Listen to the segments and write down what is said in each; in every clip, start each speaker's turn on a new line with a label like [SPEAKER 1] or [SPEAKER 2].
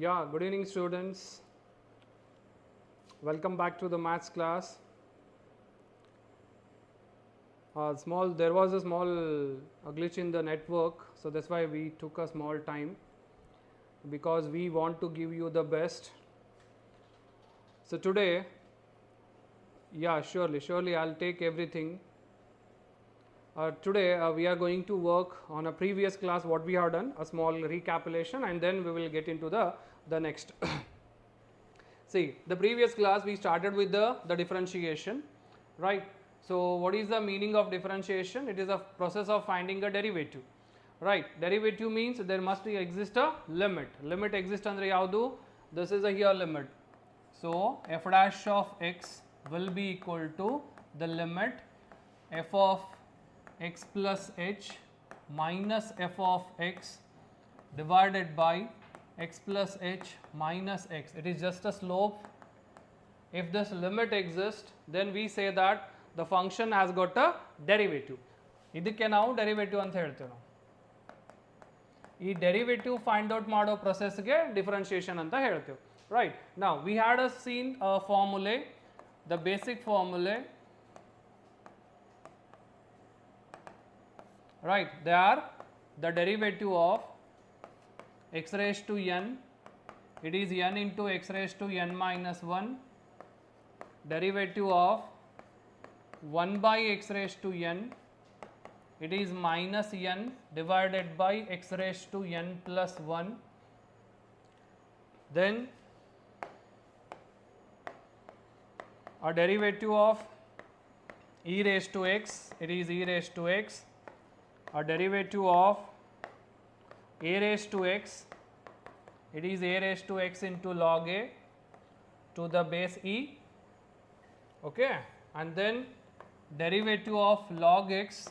[SPEAKER 1] Yeah, good evening students. Welcome back to the maths class. There was a small glitch in the network, so that's why we took a small time, because we want to give you the best. So today, yeah, surely I'll take everything. Today we are going to work on a previous class what we have done, a small recapitulation, and then we will get into the next. See, the previous class we started with the differentiation, right? So what is the meaning of differentiation? It is a process of finding a derivative, right? Derivative means there must exist a limit. Limit exists andre yaudu? This is a here limit. So f dash of x will be equal to the limit f of x plus h minus f of x divided by x plus h minus x. It is just a slope. If this limit exists, then we say that the function has got a derivative. ಇದಕ್ಕೆ ನಾವು derivative ಅಂತ ಹೇಳ್ತೇವೆ ನಾವು. ಈ derivative find out ಮಾಡೋ processಗೆ differentiation ಅಂತ ಹೇಳ್ತೇವೆ. Right. Now we had seen a formulae, the basic formulae. Right. They are the derivative of x raised to n, it is n into x raised to n minus 1, derivative of 1 by x raised to n, it is minus n divided by x raised to n plus 1, then a derivative of e raised to x, it is e raised to x, a derivative of a raised to x, it is a raised to x into log a to the base e, okay, and then derivative of log x,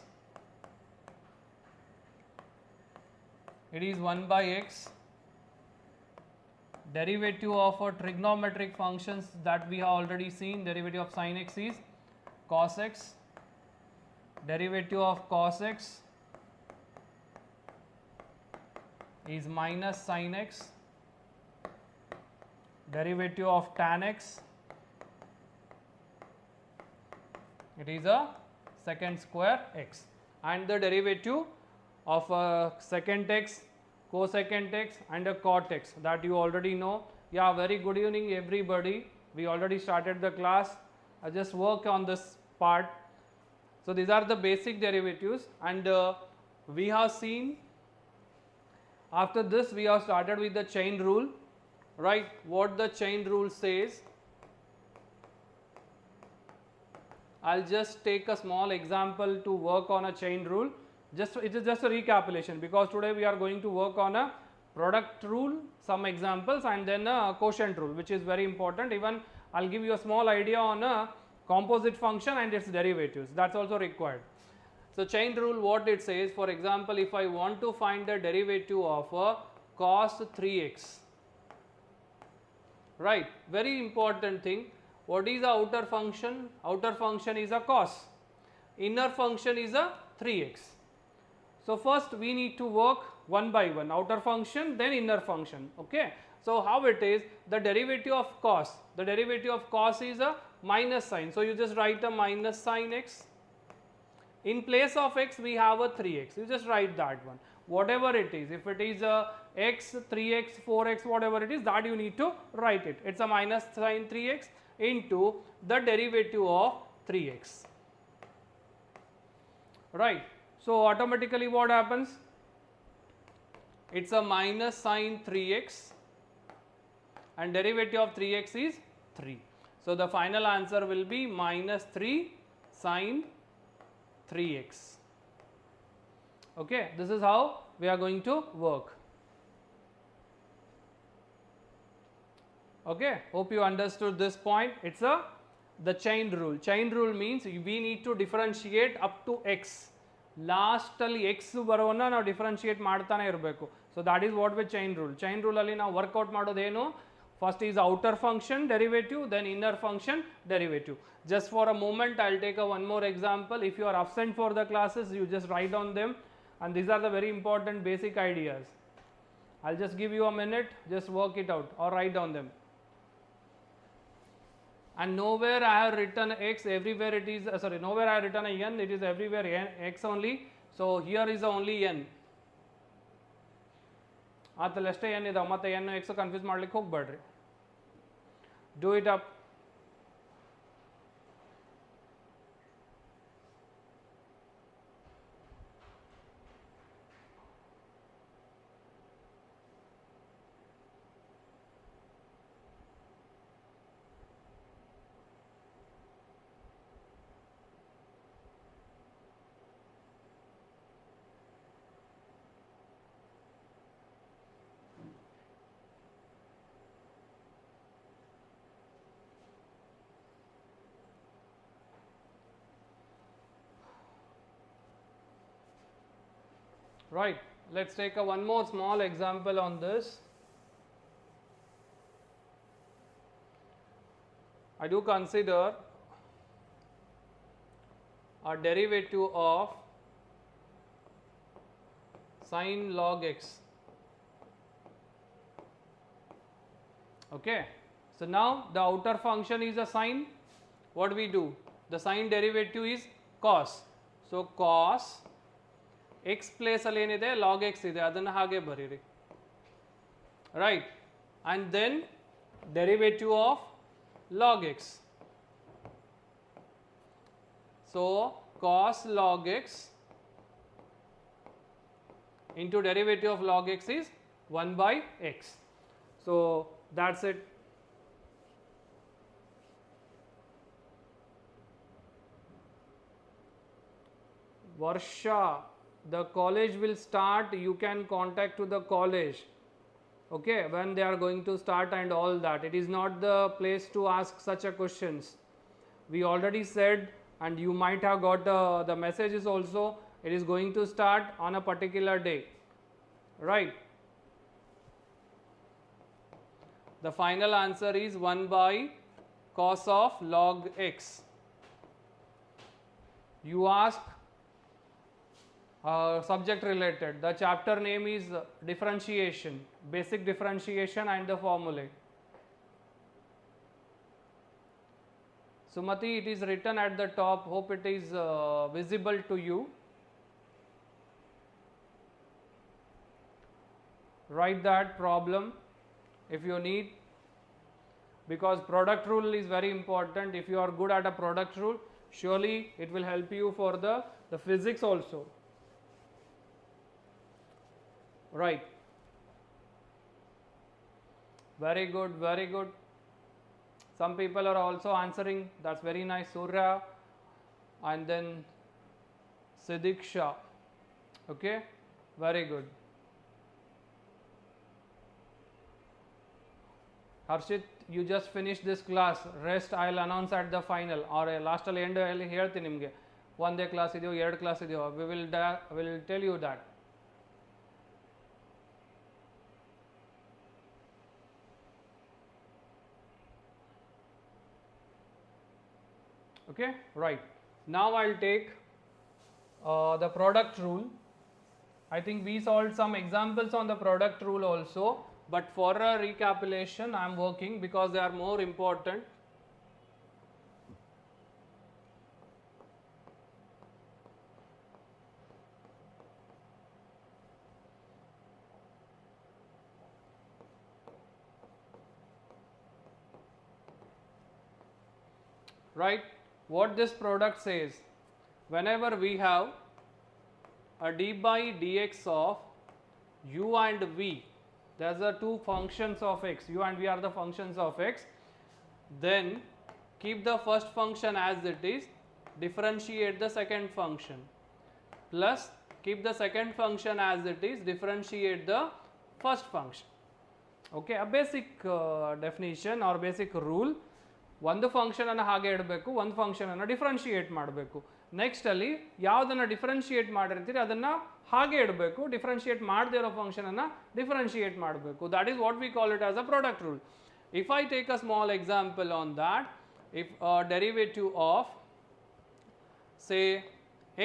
[SPEAKER 1] it is 1 by x, derivative of a trigonometric functions that we have already seen, derivative of sin x is cos x, derivative of cos x is minus sin x, derivative of tan x, it is a secant square x, and the derivative of a secant x, cosecant x and a cot x, that you already know. Yeah, very good evening everybody. We already started the class. I just work on this part. So these are the basic derivatives, and we have seen, after this we have started with the chain rule, right? What the chain rule says, I'll just take a small example to work on a chain rule. It is just a recapitulation, because today we are going to work on a product rule, some examples, and then a quotient rule, which is very important. Even I'll give you a small idea on a composite function and its derivatives, that's also required. So chain rule, what it says, for example, if I want to find the derivative of a cos 3x, right, very important thing, what is the outer function? Outer function is a cos, inner function is a 3x. So first we need to work one by one, outer function then inner function, okay. So how it is, the derivative of cos, the derivative of cos is a minus sign, so you just write a minus sin x. In place of x we have a 3x, you just write that one, whatever it is, if it is a x, 3x, 4x, whatever it is, that you need to write it. It's a minus sin 3x into the derivative of 3x, right. So automatically what happens, it's a minus sin 3x and derivative of 3x is 3. So the final answer will be minus 3 sin 3x. Okay, this is how we are going to work. Okay, hope you understood this point. It's the chain rule. Chain rule means we need to differentiate up to x. Last ಅಲ್ಲಿ x ಬರೋವನ್ನ ನಾವು differentiate ಮಾಡ್ತಾನೆ ಇರಬೇಕು. So that is what with chain rule. Chain ರೂಲಲ್ಲಿ ನಾವು work out ಮಾಡೋದೇನು, first is outer function derivative, then inner function derivative. Just for a moment I'll take one more example. If you are absent for the classes, you just write on them, and these are the very important basic ideas. I'll just give you a minute, just work it out or write down them. And nowhere I have written x, everywhere it is, nowhere I have written a n, it is everywhere x only. So here is only n. ಅಷ್ಟೇ n ಇದೆ, ಮತ್ತೆ n x confuse ಮಾಡ್ಲಿಕ್ಕೆ ಹೋಗ್ಬೇಡ್ರಿ. Do it up. Right, let's take one more small example on this. I do consider a derivative of sin log x. Okay, so now the outer function is a sine. What we do? The sine derivative is cos. So cos x place ಅಲ್ಲಿ ಏನಿದೆ log x ಇದೆ ಅದನ್ನು ಹಾಗೆ ಬರೀರಿ, right? And then derivative of log x. So cos log x into derivative of log x is 1 by x. So that's it. Varsha, the college will start, you can contact to the college, okay, when they are going to start and all that. It is not the place to ask such a questions. We already said, and you might have got the messages also, it is going to start on a particular day, right? The final answer is 1 by cos of log x. You ask subject related, the chapter name is differentiation, basic differentiation and the formulae. Sumati, it is written at the top, hope it is visible to you. Write that problem if you need, because product rule is very important. If you are good at a product rule, surely it will help you for the physics also. Right, very good, very good. Some people are also answering, that's very nice. Surya and then Sidiksha, okay, very good. Harshit, you just finished this class, rest I'll announce at the final or last ಅಲ್ಲಿ end ಅಲ್ಲಿ ಹೇಳ್ತೀನಿ ನಿಮಗೆ, ಒಂದೇ class ಇದೆಯೋ ಎರಡು class ಇದೆಯೋ, we will tell you that. Okay, right. Now I'll take the product rule. I think we solved some examples on the product rule also, but for a recapitulation I am working because they are more important. Right, what this product says, whenever we have a d by dx of u and v, there's are two functions of x, u and v are the functions of x, then keep the first function as it is, differentiate the second function, plus keep the second function as it is, differentiate the first function. Okay, a basic definition or basic rule. ಒಂದು function ಅನ್ನು ಹಾಗೆ ಇಡಬೇಕು, ಒಂದು function ಅನ್ನು differentiate ಮಾಡಬೇಕು. Next ಅಲ್ಲಿ ಯಾವುದನ್ನು differentiate ಮಾಡಿರ್ತೀರಿ ಅದನ್ನು ಹಾಗೆ ಇಡಬೇಕು, ಡಿಫ್ರೆನ್ಶಿಯೇಟ್ ಮಾಡದೇ ಇರೋ ಫಂಕ್ಷನ್ ಅನ್ನು ಡಿಫ್ರೆನ್ಶಿಯೇಟ್ ಮಾಡಬೇಕು. That is what we call it as a product rule. If I take a small example on that, if derivative of say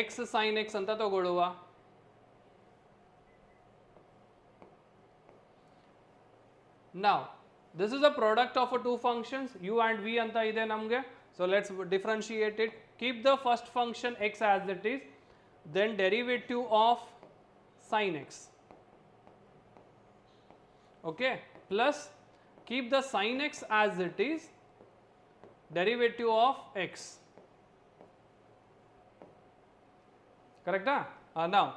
[SPEAKER 1] x sine x ಅಂತ ತಗೊಳ್ಳುವ. Now this is a product of two functions u and v anta ide namge. So let's differentiate it. Keep the first function x as it is, then derivative of sin x, okay, plus keep the sin x as it is, derivative of x, correct? Now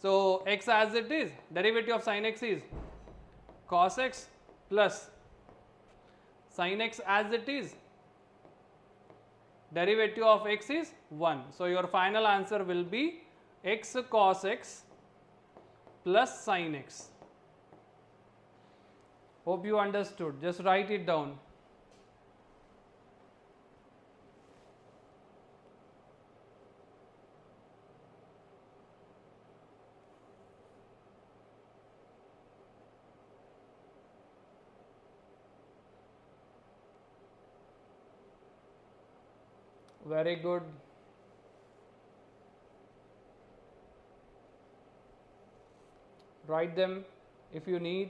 [SPEAKER 1] so x as it is, derivative of sin x is cos x plus sin x as it is, derivative of x is 1. So your final answer will be x cos x plus sin x. Hope you understood. Just write it down. Very good. Write them if you need.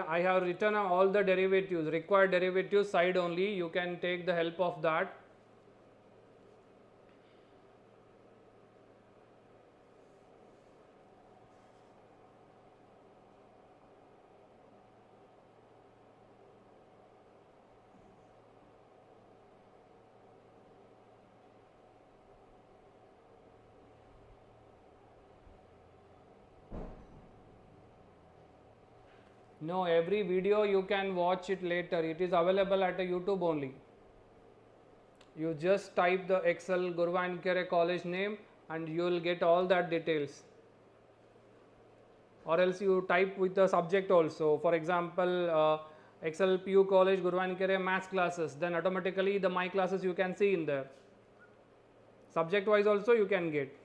[SPEAKER 1] I have written all the derivatives, required derivatives side only. You can take the help of that. No, every video you can watch it later. It is available at a YouTube only. You just type the Excel Guruvayanakere college name and you will get all that details. Or else you type with the subject also. For example, Excel PU college Guruvayanakere maths classes. Then automatically the my classes you can see in there. Subject wise also you can get.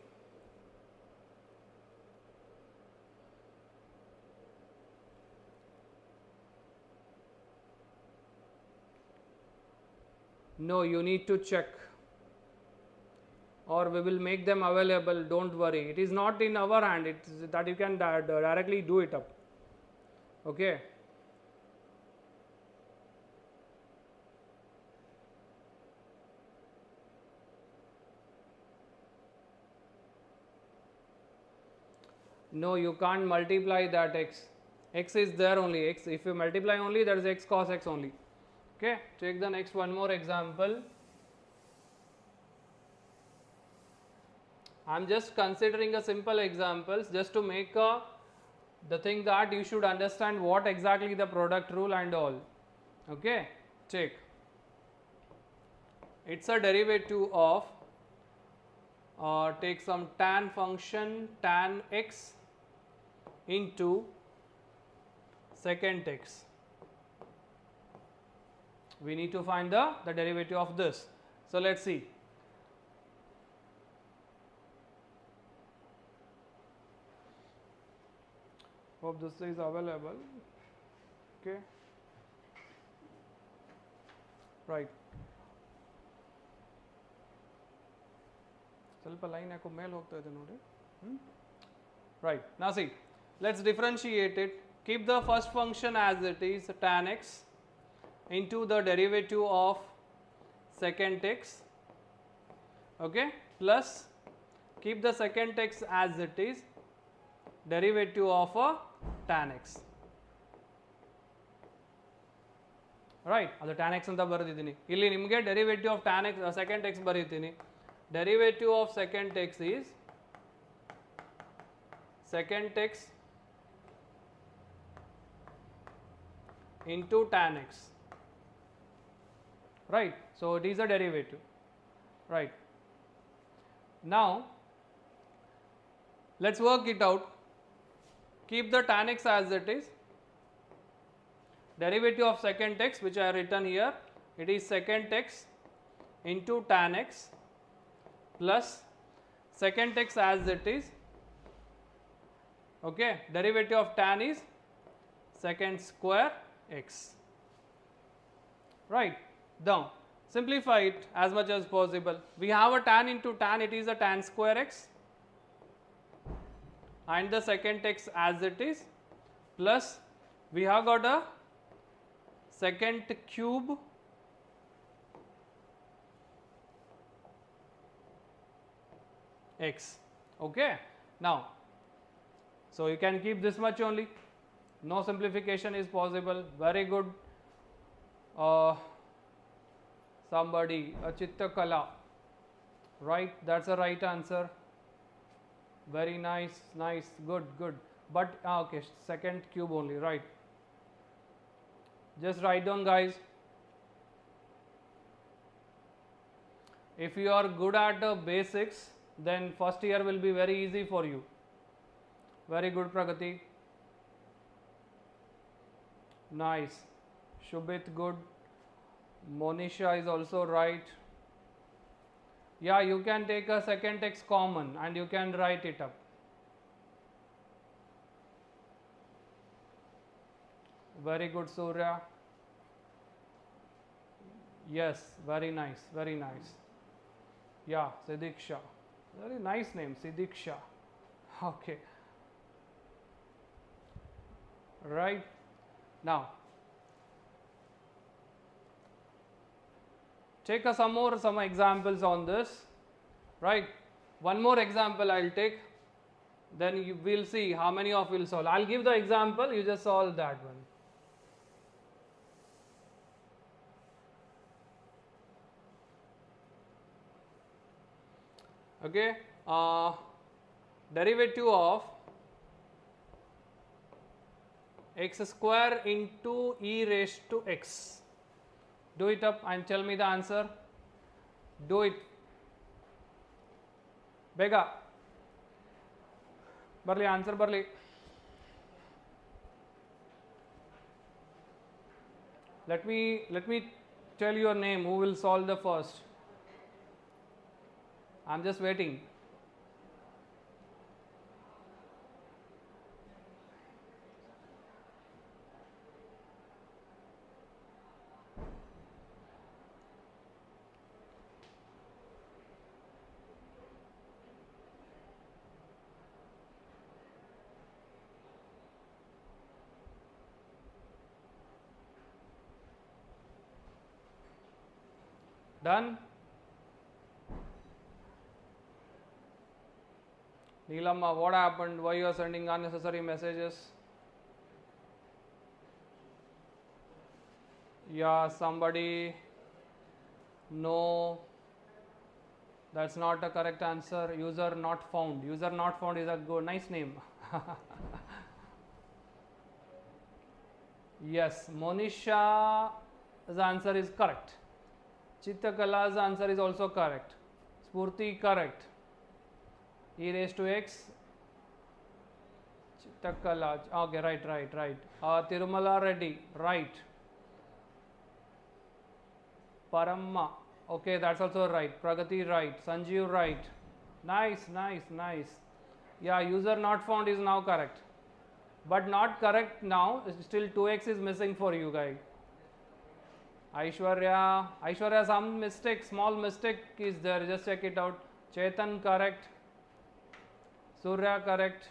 [SPEAKER 1] No, you need to check, or we will make them available. Don't worry, it is not in our hand. It's that you can directly do it up. Okay. No, you can't multiply that x. X is there only. X. If you multiply only, there is x cos x only. Okay, take the next one more example. I am just considering a simple examples just to make the thing that you should understand what exactly the product rule and all. Okay, check. It's a derivative of take some tan function tan x into secant x. We need to find the derivative of this. So let's see. Hope this is available. Okay. Right. Right. Now see. Let's differentiate it. Keep the first function as it is, tan x into the derivative of secant x, okay, plus keep the secant x as it is, derivative of tan x. Right, ಅದು tan x ಅಂತ ಬರೆದಿದ್ದೀನಿ. ಇಲ್ಲಿ ನಿಮಗೆ derivative of tan x secant x ಬರೀತೀನಿ. Derivative of secant x is secant x into tan x. Right, so it is a derivative. Right. Now let's work it out. Keep the tan x as it is. Derivative of secant x, which I have written here, it is secant x into tan x plus secant x as it is. Okay, derivative of tan is secant square x. Right, down. Simplify it as much as possible. We have a tan into tan, it is a tan square x. and the second text as it is, plus we have got a second cube x. Okay. Now, so you can keep this much only. No simplification is possible. Very good. Somebody, Chitta Kala. Right, that's a right answer. Very nice, nice, good, good. But okay, second cube only, right. Just write down, guys. If you are good at the basics, then first year will be very easy for you. Very good, Pragati. Nice. Shubhit, good. Monisha is also right. Yeah, you can take a second text common and you can write it up. Very good, Surya. Yes, very nice, very nice. Yeah, Sidiksha. Very nice name, Sidiksha. Okay. Right. Now, take some examples on this. Right. One more example I'll take. Then you will see how many of you will solve. I'll give the example, you just solve that one. Okay, derivative of x square into e raised to x. Do it up and tell me the answer. Do it. Bega. Barli, answer barli. Let me tell your name. Who will solve the first? I'm just waiting. Done? Neelamma, what happened? Why you are sending unnecessary messages? Yeah, somebody. No, that's not a correct answer. User not found. User not found is a good, nice name. Yes, Monisha's answer is correct. Chittakala's answer is also correct. Spurti correct. E raised to x. Chittakala. Okay, right. Tirumala Reddy, right. Paramma. Okay, that's also right. Pragati, right. Sanjeev, right. Nice. Yeah, user not found is now correct. But not correct now. Still 2x is missing for you guys. Aishwarya, some mistake, small mistake is there. Just check it out. Chetan, correct. Surya, correct.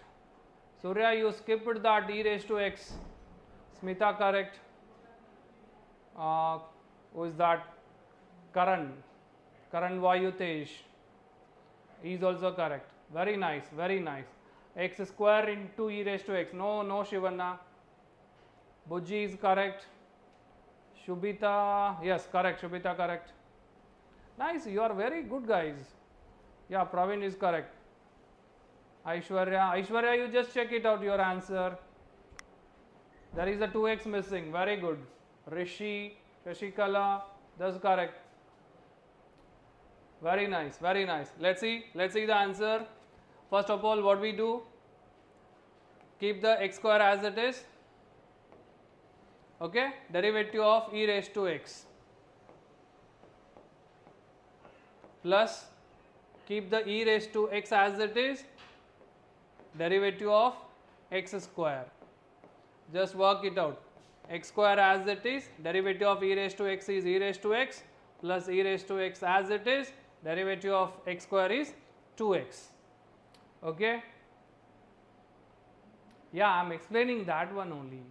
[SPEAKER 1] Surya, you skipped that e raised to x. Smita, correct. Who is that? Karan Vayutesh. He is also correct. Very nice. X square into e raised to x. No, Shivanna. Bujji is correct. Shubhita, yes, correct. Shubhita, correct. Nice, you are very good, guys. Yeah, Praveen is correct. Aishwarya, you just check it out, your answer. There is a 2x missing. Very good. Rishi, Shashikala, that's correct. Very nice. Let's see the answer. First of all, what we do? Keep the x square as it is. Okay, derivative of e raised to x plus keep the e raised to x as it is, derivative of x square. Just work it out. X square as it is, derivative of e raised to x is e raised to x plus e raised to x as it is, derivative of x square is 2x. Okay. Yeah, I am explaining that one only.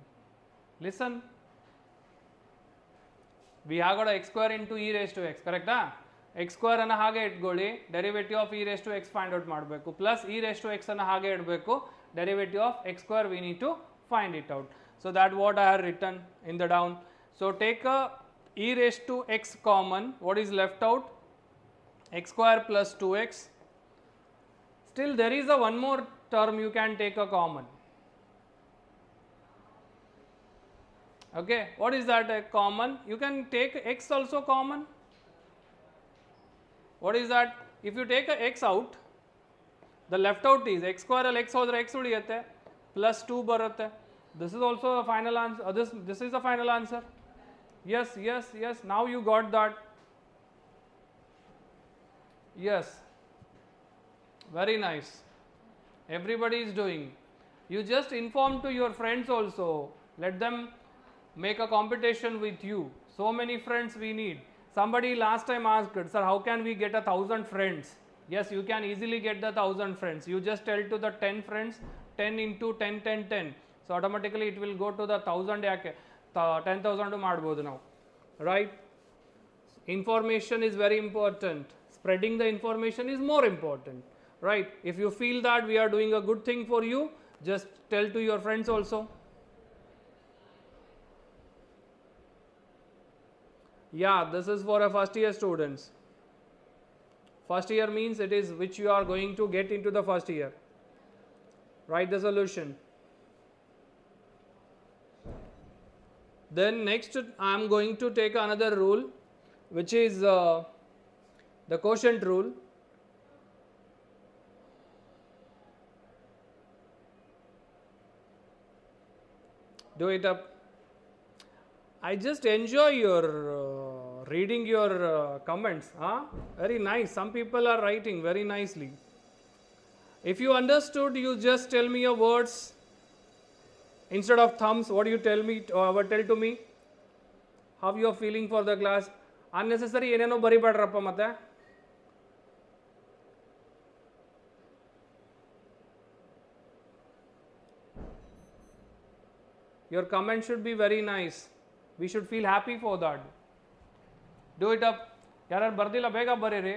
[SPEAKER 1] Listen. We have got x square into e raised to x, correct? X square ಅನ್ನು ಹಾಗೆ ಇಟ್ಕೊಳ್ಳಿ, derivative of e raised to x find out ಮಾಡಬೇಕು, plus e raised to x ಅನ್ನು ಹಾಗೆ ಇಡಬೇಕು, derivative of x square we need to find it out. So that what I have written in the down. So take a e raised to x common, what is left out? X square plus 2x. Still there is a one more term you can take a common. Okay, what is that a common? You can take x also common. What is that? If you take a x out, the left out is x square al x hodre x udiyate plus 2 barutte. This is also a final answer. This is the final answer. Yes, yes, yes. Now you got that. Yes. Very nice. Everybody is doing. You just inform to your friends also. Let them make a competition with you. So many friends we need. Somebody last time asked, sir, how can we get 1,000 friends? Yes, you can easily get the 1,000 friends. You just tell to the 10 friends, 10 into 10, 10, 10. So automatically it will go to the 1,000 yake 10,000 to ಮಾಡಬಹುದು now. Right? Information is very important. Spreading the information is more important. Right? If you feel that we are doing a good thing for you, just tell to your friends also. Yeah, this is for a first year students. First year means it is which you are going to get into the first year. Write the solution. Then next I am going to take another rule, which is the quotient rule. Do it up. I just enjoy your reading your comments. Very nice. Some people are writing very nicely. If you understood, you just tell me your words instead of thumbs. What do you tell me? Tell to me how you are feeling for the class. Unnecessary ಏನೇನೋ ಬರಿಬೇಡ್ರಪ್ಪ ಮತ್ತೆ. Your comment should be very nice. We should feel happy for that. Do it up. ಯಾರು ಬರ್ದಿಲ್ಲ ಬೇಗ ಬರೀರಿ.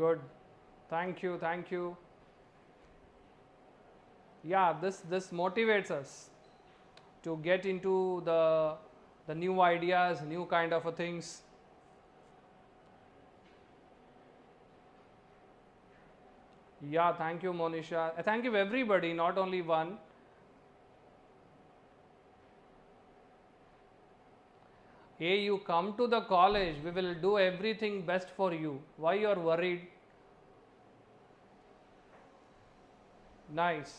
[SPEAKER 1] Good. Thank you. Thank you. Yeah, this motivates us to get into the new ideas, new kind of things. Yeah, thank you, Monisha. Thank you everybody, not only one. Hey, you come to the college, we will do everything best for you. Why you are worried? Nice.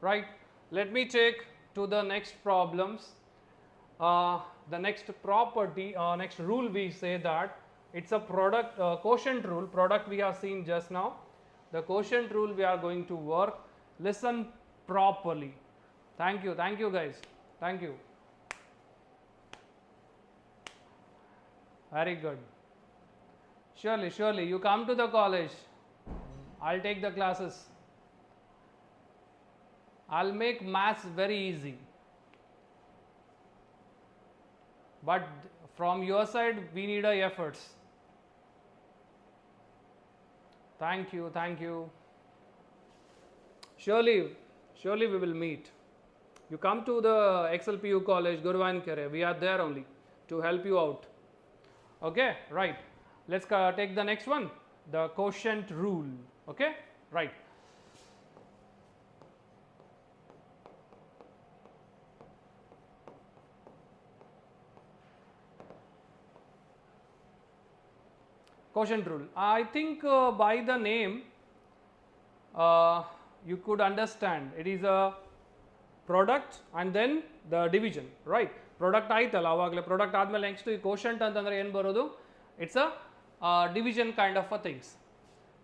[SPEAKER 1] Right. Let me take to the next problems. The next property, next rule, we say that it's a product quotient rule. Product we have seen just now. The quotient rule we are going to work. Listen properly. Thank you. Thank you, guys. Thank you. Very good. Surely, surely, you come to the college. I'll take the classes. I'll make maths very easy. But from your side, we need efforts. Thank you, thank you. Surely, surely we will meet. You come to the XLPU college, Guruvayanakere. We are there only to help you out. Okay, right. Let's take the next one, the quotient rule. Okay, right. Quotient rule. I think by the name you could understand it is a product and then the division, right? Product ಆಯ್ತಲ್ಲ ಆವಾಗಲೇ, product ಆದಮೇಲೆ next ಈ quotient ಅಂತಂದರೆ ಏನು ಬರೋದು? It's a division kind of a things.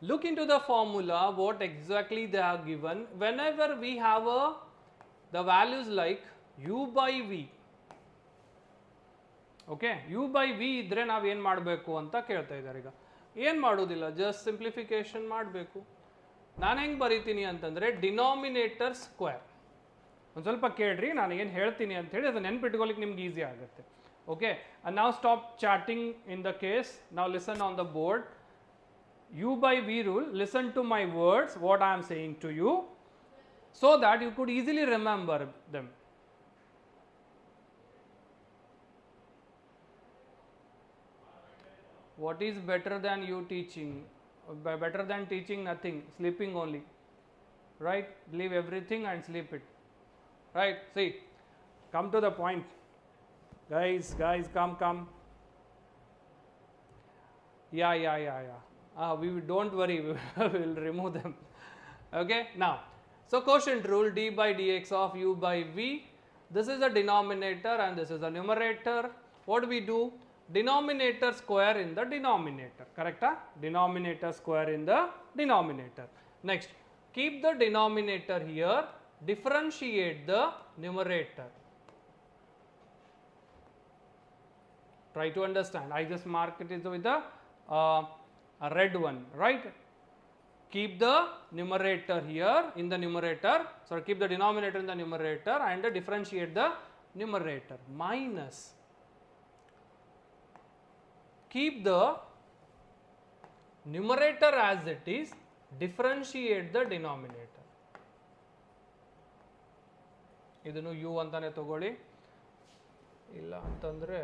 [SPEAKER 1] Look into the formula what exactly they have given. Whenever we have the values like u by v, okay, u by v ಇದ್ರೆ ನಾವು ಏನು ಮಾಡಬೇಕು ಅಂತ ಕೇಳ್ತಾ ಇದ್ದಾರೆ. ಈಗ ಏನು ಮಾಡೋದಿಲ್ಲ, ಜಸ್ಟ್ ಸಿಂಪ್ಲಿಫಿಕೇಶನ್ ಮಾಡಬೇಕು. ನಾನು ಹೆಂಗೆ ಬರೀತೀನಿ ಅಂತಂದರೆ ಡಿನಾಮಿನೇಟರ್ ಸ್ಕ್ವೇರ್. ಒಂದು ಸ್ವಲ್ಪ ಕೇಳ್ರಿ, ನಾನು ಏನು ಹೇಳ್ತೀನಿ ಅಂತ ಹೇಳಿ ಅದು ನೆನ್ಪಿಟ್ಕೊಳ್ಳಿಕ್ಕೆ ನಿಮ್ಗೆ ಈಸಿ ಆಗುತ್ತೆ. Okay, and now stop chatting in the case. Now listen on the board. U by v rule, listen to my words, what I am saying to you, so that you could easily remember them. What is better than you teaching? Better than teaching nothing, sleeping only, right? Leave everything and sleep it, right? See, come to the point. Guys, come. Yeah. We don't worry, we will remove them. Okay, now, so quotient rule, d by dx of u by v. This is the denominator and this is the numerator. What do we do? Denominator square in the denominator, correct? Denominator square in the denominator. Next, keep the denominator here, differentiate the numerator. Try to understand. I just mark it with the a red one, right? Keep the numerator here in the numerator. So keep the denominator in the numerator and differentiate the numerator. Minus. Keep the numerator as it is. Differentiate the denominator. ಇದನ್ನು u ಅಂತಾನೆ ತಗೊಳ್ಳಿ. ಇಲ್ಲ ಅಂತಂದ್ರೆ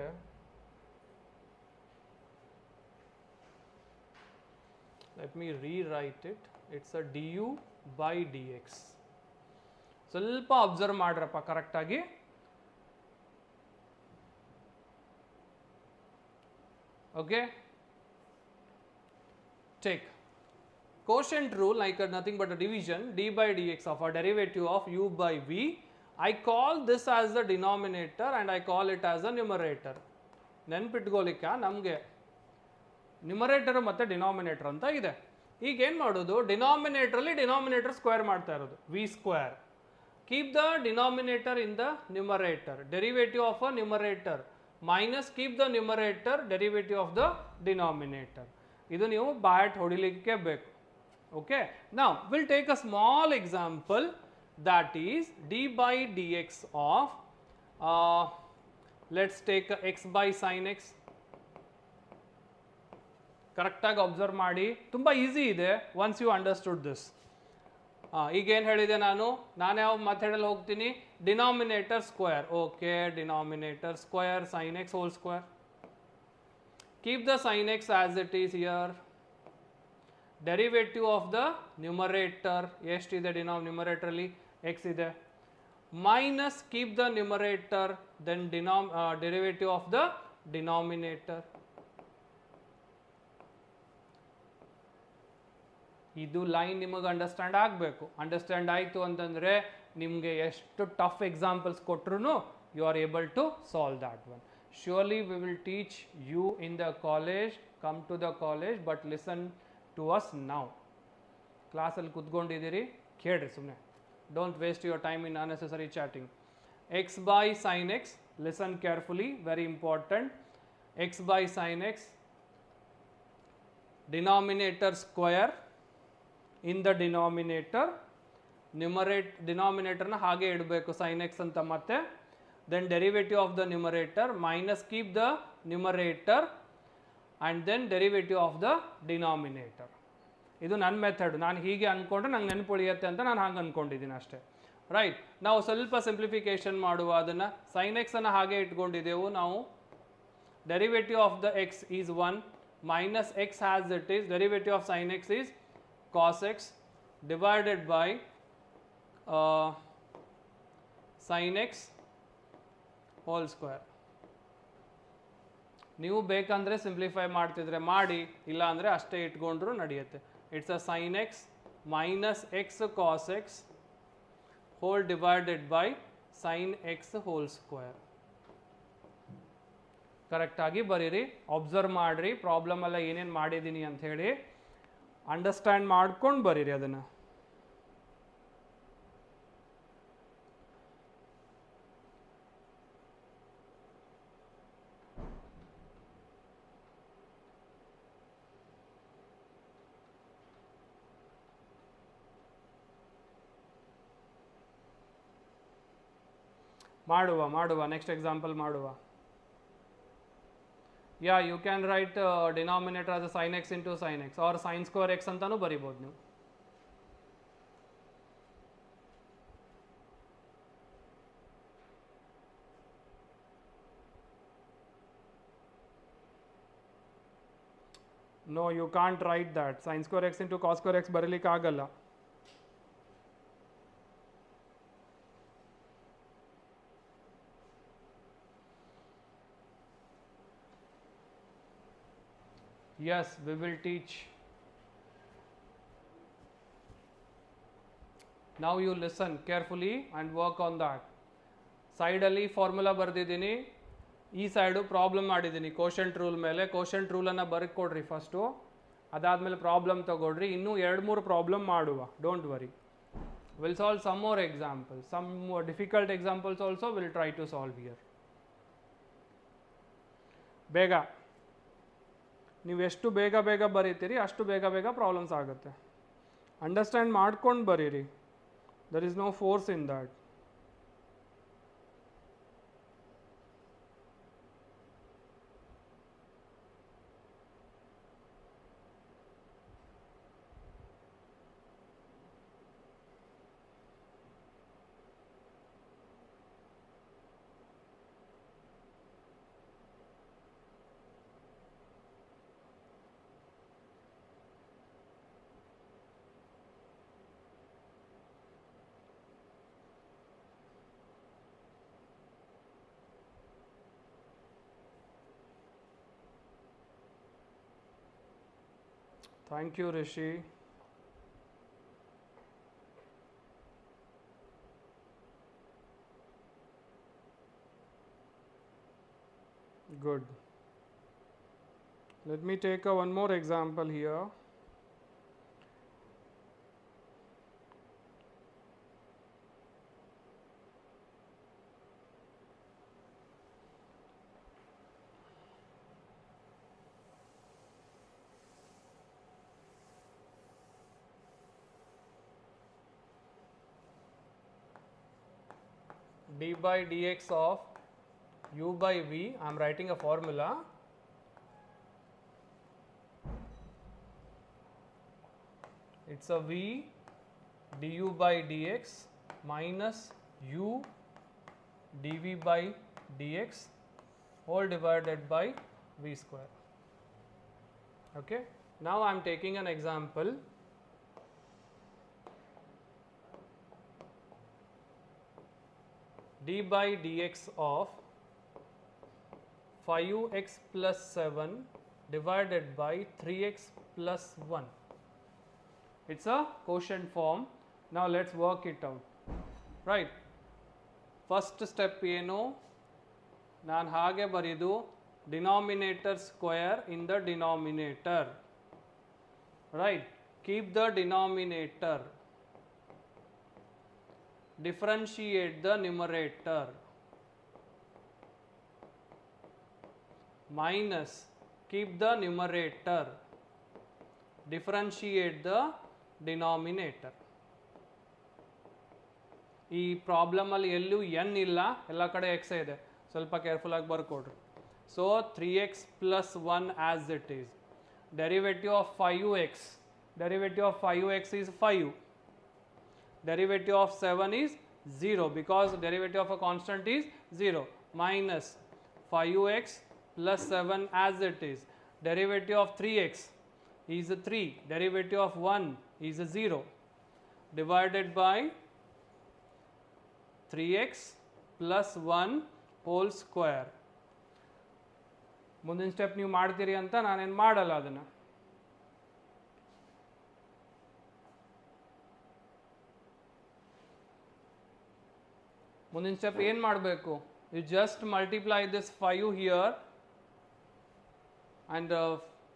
[SPEAKER 1] let me rewrite it. It's a du by dx. ಸ್ವಲ್ಪ observe ಮಾಡ್ರಪ್ಪ ಕರೆಕ್ಟಾಗಿ. Okay, take quotient rule like nothing but a division, d by dx of a derivative of u by v. I call this as the denominator and I call it as a numerator. ನೆನ್ಪಿಟ್ಕೊಳ್ಳಿಕ್ಕೆ ನಮಗೆ numerator ಮತ್ತು denominator ಅಂತ ಇದೆ. ಈಗ ಏನು ಮಾಡೋದು, ಡಿನಾಮಿನೇಟ್ರಲ್ಲಿ denominator square ಮಾಡ್ತಾ ಇರೋದು, v square. Keep the denominator in the numerator, derivative of a numerator minus keep the numerator derivative of the denominator. ಇದು ನೀವು ಬ್ಯಾಟ್ ಹೊಡಿಲಿಕ್ಕೆ ಬೇಕು. Okay, now will take a small example, that is d by dx of let's take x by sin x. ಕರೆಕ್ಟಾಗಿ observe ಮಾಡಿ, ತುಂಬ easy ಇದೆ once you understood this. ಈಗೇನು ಹೇಳಿದೆ ನಾನು ಯಾವ ಮೆಥಡಲ್ಲಿ ಹೋಗ್ತೀನಿ, denominator square. Okay, denominator square sine x whole square. Keep the sine x as it is here. Derivative of the numerator ಎಷ್ಟಿದೆ, ನ್ಯೂಮರೇಟರಲ್ಲಿ ಎಕ್ಸ್ ಇದೆ. Minus keep the numerator, then derivative of the denominator. ಇದು line ನಿಮಗೆ understand ಆಗಬೇಕು. Understand ಆಯಿತು ಅಂತಂದರೆ ನಿಮಗೆ ಎಷ್ಟು ಟಫ್ ಎಕ್ಸಾಂಪಲ್ಸ್ ಕೊಟ್ಟರು you are able to solve that one. Surely we will teach you in the college. Come to the college, but listen to us now. ಕ್ಲಾಸಲ್ಲಿ ಕುತ್ಕೊಂಡಿದ್ದೀರಿ, ಕೇಳ್ರಿ ಸುಮ್ಮನೆ. Don't waste your time in unnecessary chatting. X by sine x, listen carefully, very important. X by sine x, denominator square in the denominator, ಡಿನಾಮಿನೇಟರ್ನ ಹಾಗೆ ಇಡಬೇಕು sine x ಅಂತ ಮತ್ತೆ. Then derivative of the numerator minus keep the numerator and then derivative of the denominator. ಇದು ನನ್ನ method. ನಾನು ಹೀಗೆ ಅಂದ್ಕೊಂಡ್ರೆ ನಂಗೆ ನೆನಪುಳಿಯುತ್ತೆ ಅಂತ ನಾನು ಹಾಗೆ ಅಂದ್ಕೊಂಡಿದ್ದೀನಿ ಅಷ್ಟೇ. ರೈಟ್, ನಾವು ಸ್ವಲ್ಪ ಸಿಂಪ್ಲಿಫಿಕೇಶನ್ ಮಾಡುವ. ಅದನ್ನು ಸೈನ್ ಎಕ್ಸನ್ನು ಹಾಗೆ ಇಟ್ಕೊಂಡಿದ್ದೆವು ನಾವು. Derivative of the X is 1 minus X as it is. Derivative of sine x is cos x divided by sin x whole square. ನೀವು ಬೇಕಂದರೆ ಸಿಂಪ್ಲಿಫೈ ಮಾಡ್ತಿದ್ರೆ ಮಾಡಿ, ಇಲ್ಲ ಅಂದರೆ ಅಷ್ಟೇ ಇಟ್ಕೊಂಡ್ರು ನಡೆಯುತ್ತೆ. It's a sin x minus x cos x whole divided by sin x whole square. Correct ಆಗಿ ಬರೀರಿ, ಅಬ್ಸರ್ವ್ ಮಾಡಿರಿ, ಪ್ರಾಬ್ಲಮ್ ಎಲ್ಲ ಏನೇನು ಮಾಡಿದ್ದೀನಿ ಅಂತ ಹೇಳಿ ಅಂಡರ್ಸ್ಟ್ಯಾಂಡ್ ಮಾಡ್ಕೊಂಡು ಬರೀರಿ ಅದನ್ನು. ಮಾಡುವ ನೆಕ್ಸ್ಟ್ ಎಕ್ಸಾಂಪಲ್ ಮಾಡುವ. Yeah, you can write denominator as a sin x into sin x or sin square x ಅಂತಾನೂ ಬರಿಬೋದು ನೀವು. No, you can't write that. Sin square x into cos square x ಬರೀಲಿಕ್ಕೆ ಆಗಲ್ಲ. Yes, we will teach. Now you listen carefully and work on that. Side ಅಲ್ಲಿ formula ಬರೆದಿದ್ದೀನಿ, ಈ side problem ಮಾಡಿದ್ದೀನಿ quotient rule ಮೇಲೆ. ಕೋಶೆಂಟ್ ರೂಲನ್ನು ಬರ್ಕೊಡ್ರಿ first, ಅದಾದಮೇಲೆ ಪ್ರಾಬ್ಲಮ್ ತಗೊಳ್ರಿ. ಇನ್ನೂ 2-3 ಪ್ರಾಬ್ಲಮ್ ಮಾಡುವ, don't worry. Will solve some more example, some difficult examples also will try to solve here. ಬೇಗ ನೀವು ಎಷ್ಟು ಬೇಗ ಬರೀತೀರಿ ಅಷ್ಟು ಬೇಗ ಪ್ರಾಬ್ಲಮ್ಸ್ ಆಗುತ್ತೆ. ಅಂಡರ್ಸ್ಟ್ಯಾಂಡ್ ಮಾಡ್ಕೊಂಡು ಬರೀರಿ, there is no force in that. Thank you, Rishi. Good. Let me take one more example here. d by dx of u by v, I am writing a formula. It's a v du by dx minus u dv by dx whole divided by v square. Okay. Now I am taking an example. d by dx of 5x plus 7 divided by 3x plus 1. It's a quotient form. Now let's work it out. Right. First step ಏನು, ನಾನು ಹಾಗೆ ಬರೆದು denominator square in the denominator. Right. Keep the denominator. Differentiate the numerator. Minus, keep the numerator. Differentiate the denominator. ಈ problem ಅಲ್ಲಿ ಎಲ್ಲೂ n ಇಲ್ಲ, ಎಲ್ಲ ಕಡೆ x ಇದೆ, ಸ್ವಲ್ಪ ಕೇರ್ಫುಲ್ ಆಗಿ ಬರ್ಕೊಡ್ರಿ. So 3x plus 1 as it is. Derivative of 5x. Derivative of 5x is 5. Derivative of 7 is 0 because derivative of a constant is 0. Minus 5x plus 7 as it is. Derivative of 3x is 3. Derivative of 1 is 0. Divided by 3x plus 1 whole square. ಮುಂದಿನ step ನೀವು ಮಾಡ್ತೀರಿ ಅಂತ ನಾನೇನು ಮಾಡಲ್ಲ ಅದನ್ನು. ಮುಂದಿನ step ಏನು ಮಾಡಬೇಕು? You just multiply this 5 here and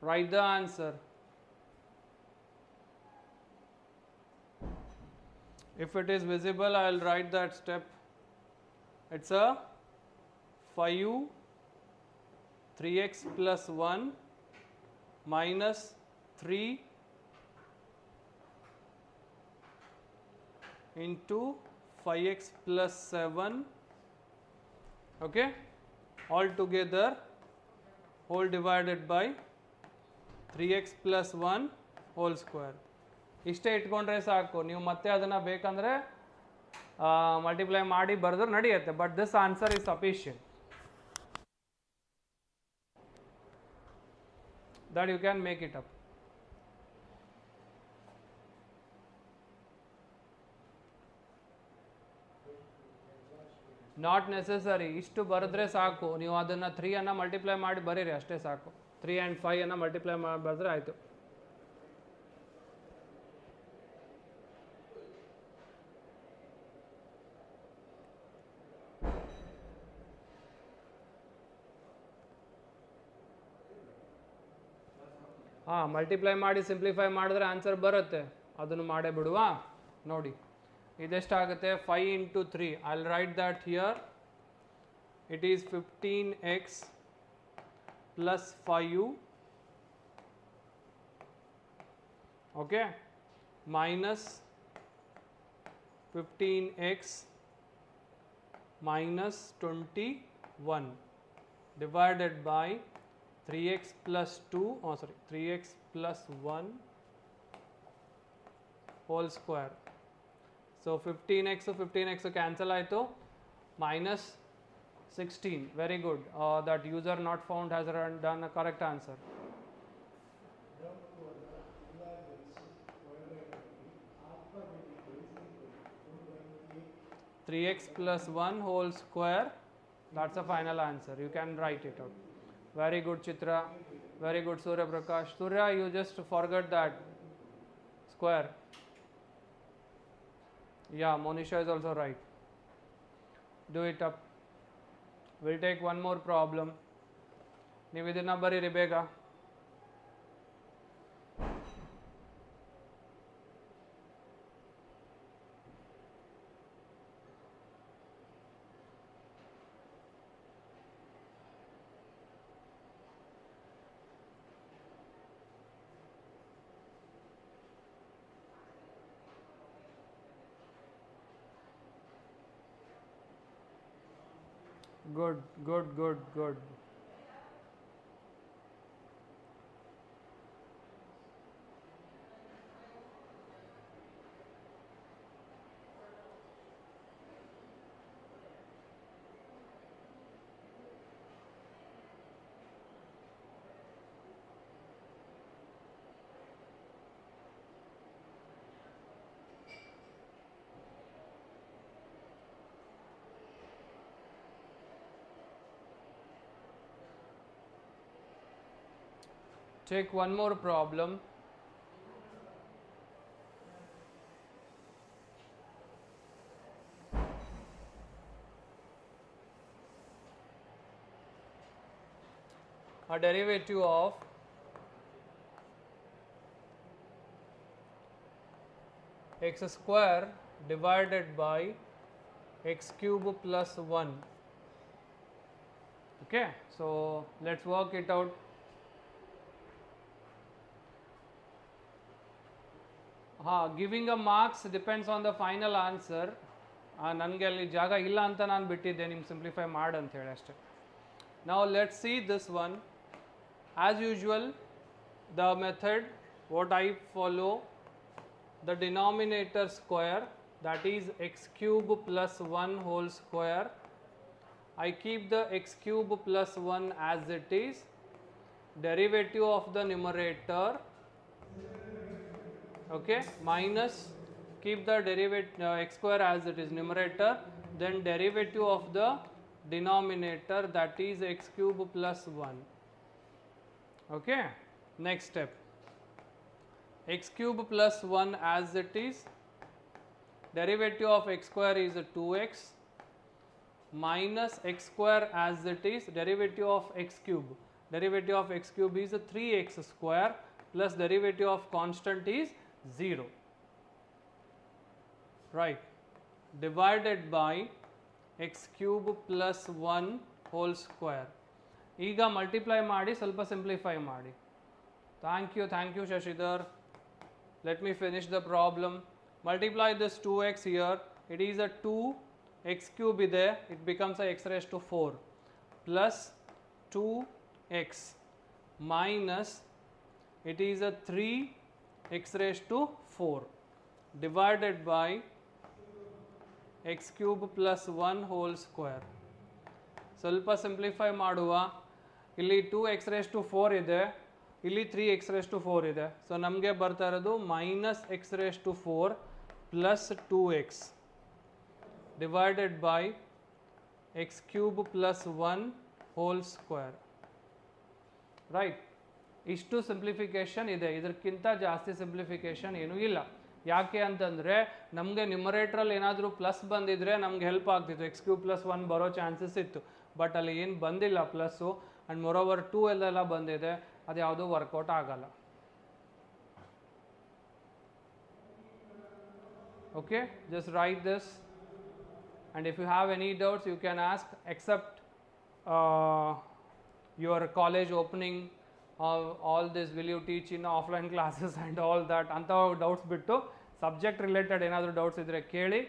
[SPEAKER 1] write the answer. If it is visible, I will write that step. It's a 5 3x plus 1 minus 3 into 5x plus 7, okay, all together whole divided by 3x plus 1 whole square. ಇಷ್ಟೇ ಇಟ್ಕೊಂಡ್ರೆ ಸಾಕು. ನೀವು ಮತ್ತೆ ಅದನ್ನು ಬೇಕಂದರೆ multiply ಮಾಡಿ ಬರೆದ್ರೆ ನಡೆಯುತ್ತೆ, but this answer is sufficient that you can make it up. Not necessary, ಇಷ್ಟು ಬರೆದ್ರೆ ಸಾಕು. ನೀವು ಅದನ್ನು 3 ಅನ್ನು ಮಲ್ಟಿಪ್ಲೈ ಮಾಡಿ ಬರೀರಿ, ಅಷ್ಟೇ ಸಾಕು. 3 and 5 ಅನ್ನು ಮಲ್ಟಿಪ್ಲೈ ಮಾಡಿ ಬರೆದ್ರೆ ಆಯಿತು. ಹಾಂ, ಮಲ್ಟಿಪ್ಲೈ ಮಾಡಿ ಸಿಂಪ್ಲಿಫೈ ಮಾಡಿದ್ರೆ ಆನ್ಸರ್ ಬರುತ್ತೆ. ಅದನ್ನು ಮಾಡೇ ಬಿಡುವ. ನೋಡಿ ಇದೆಷ್ಟಾಗುತ್ತೆ? 5 into 3. I'll write that here. It is 15x plus 5, okay, minus 15x minus 21 divided by 3x plus 2, 3x plus 1 whole square. So 15x cancel ಆಯಿತು, minus 16. Very good. That user not found has done a correct answer. 3x plus 1 whole square. That's the final answer. You can write it out. Very good, Chitra. Very good, Surya Prakash. Surya, you just forgot that square. Yeah, Monisha is also right. Do it up. We'll take one more problem. ನೀವು ಇದನ್ನ ಬರೀರಿ ಬೇಗ. Good, good, good, good. Take one more problem. A derivative of x square divided by x cube plus 1. Okay, so let's work it out. Giving a marks depends on the final answer. ನನಗೆ ಅಲ್ಲಿ ಜಾಗ ಇಲ್ಲ ಅಂತ ನಾನು ಬಿಟ್ಟಿದ್ದೆ, ನಿಮ್ಗೆ simplify ಮಾಡಿ ಅಂತ ಹೇಳಿ ಅಷ್ಟೇ. Now let's see this one. As usual, the method what I follow, the denominator square, that is x cube plus 1 whole square. I keep the x cube plus 1 as it is. Derivative of the numerator, okay, minus, keep the derivative x square as it is numerator, then derivative of the denominator, that is x cube plus 1. Okay, next step, x cube plus 1 as it is, derivative of x square is 2x, minus x square as it is, derivative of x cube. Derivative of x cube is 3x square plus derivative of constant is 0. Right. Divided by x cube plus 1 whole square. ಈಗ multiply ಮಾಡಿ ಸ್ವಲ್ಪ simplify ಮಾಡಿ. Thank you Shashidhar. Let me finish the problem. Multiply this 2x here. It is a 2x cube ide, it becomes a x raised to 4 plus 2x minus it is a 3x raised to 4 divided by x cube plus 1 whole square. ಸ್ವಲ್ಪ simplify ಮಾಡುವ. ಇಲ್ಲಿ 2x raised to 4 ಇದೆ, ಇಲ್ಲಿ 3x raised to 4 ಇದೆ. So ನಮಗೆ ಬರ್ತಾ ಇರೋದು minus x raised to 4 plus 2x divided by x cube plus 1 whole square. Right. ಇಷ್ಟು ಸಿಂಪ್ಲಿಫಿಕೇಶನ್ ಇದೆ, ಇದಕ್ಕಿಂತ ಜಾಸ್ತಿ ಸಿಂಪ್ಲಿಫಿಕೇಶನ್ ಏನೂ ಇಲ್ಲ. ಯಾಕೆ ಅಂತಂದರೆ ನಮಗೆ ನ್ಯೂಮರೇಟ್ರಲ್ಲಿ ಏನಾದರೂ ಪ್ಲಸ್ ಬಂದಿದ್ರೆ ನಮ್ಗೆ ಹೆಲ್ಪ್ ಆಗ್ತಿತ್ತು, ಎಕ್ಸ್ ಕ್ಯೂಬ್ ಪ್ಲಸ್ 1 ಬರೋ ಚಾನ್ಸಸ್ ಇತ್ತು. ಬಟ್ ಅಲ್ಲಿ ಏನು ಬಂದಿಲ್ಲ ಪ್ಲಸ್ಸು, ಆ್ಯಂಡ್ ಮೊರೋವರ್ 2 ಎಲ್ಲ ಬಂದಿದೆ, ಅದು ಯಾವುದೂ ವರ್ಕೌಟ್ ಆಗಲ್ಲ. Okay, just write this, and if you have any doubts you can ask, except your college opening, all this will you teach in offline classes and all that ಅಂತ doubts ಬಿಟ್ಟು subject related ಏನಾದರೂ doubts ಇದ್ದರೆ ಕೇಳಿ.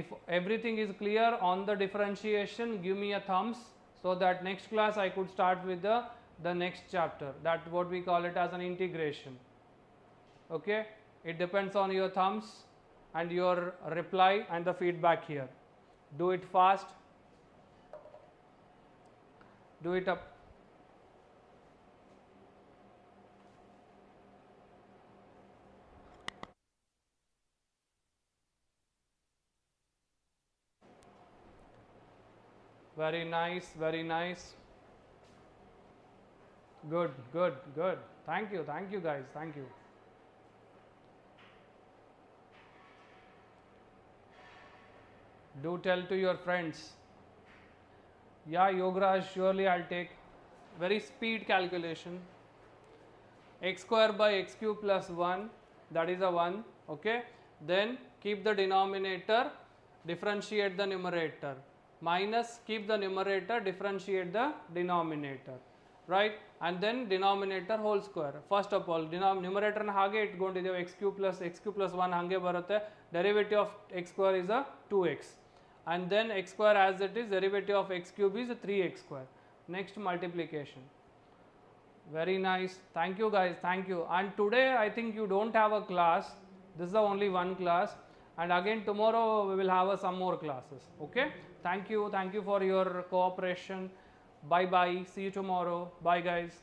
[SPEAKER 1] If everything is clear on the differentiation, give me a thumbs so that next class I could start with the next chapter, that what we call it as an integration. Okay, it depends on your thumbs and your reply and the feedback here. Do it fast, do it up. Very nice, very nice. Good, good, good. Thank you guys, thank you. Do tell to your friends. Yeah, Yogaraj, surely I'll take. Very speed calculation. X square by x cube plus 1, that is a 1. Okay, then keep the denominator, differentiate the numerator. Minus, keep the numerator, differentiate the denominator, right? And then denominator whole square. First of all, numerator na hage itgondidevu, x cube plus 1 hange barutte. Derivative of x square is a 2x, and then x square as it is, derivative of x cube is 3x square. Next, multiplication. Very nice, thank you guys, thank you. And today I think you don't have a class, this is the only one class, and again tomorrow we will have some more classes. Okay, thank you for your cooperation. Bye bye, see you tomorrow. Bye guys.